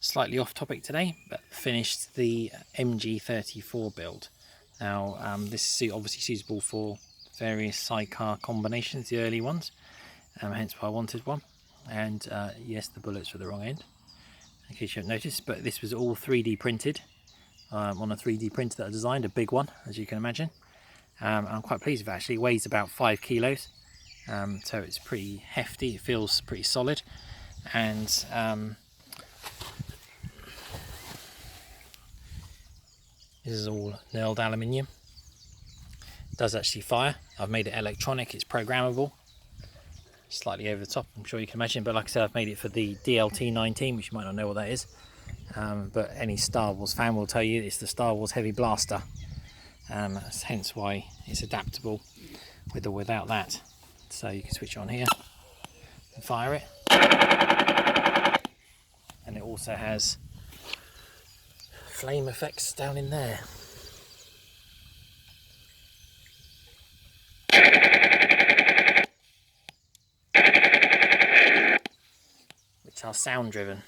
Slightly off topic today, but finished the MG34 build. Now this is obviously suitable for various sidecar combinations, the early ones, hence why I wanted one. And yes, the bullets were the wrong end, in case you haven't noticed, but this was all 3D printed on a 3D printer that I designed, a big one, as you can imagine. I'm quite pleased with it actually. It weighs about 5 kilos, so it's pretty hefty, it feels pretty solid, and this is all knurled aluminium. It does actually fire. I've made it electronic, it's programmable. Slightly over the top, I'm sure you can imagine, but like I said, I've made it for the DLT-19, which you might not know what that is. But any Star Wars fan will tell you it's the Star Wars Heavy Blaster. Hence why it's adaptable with or without that. So you can switch it on here and fire it. And it also has flame effects down in there. Which are sound driven.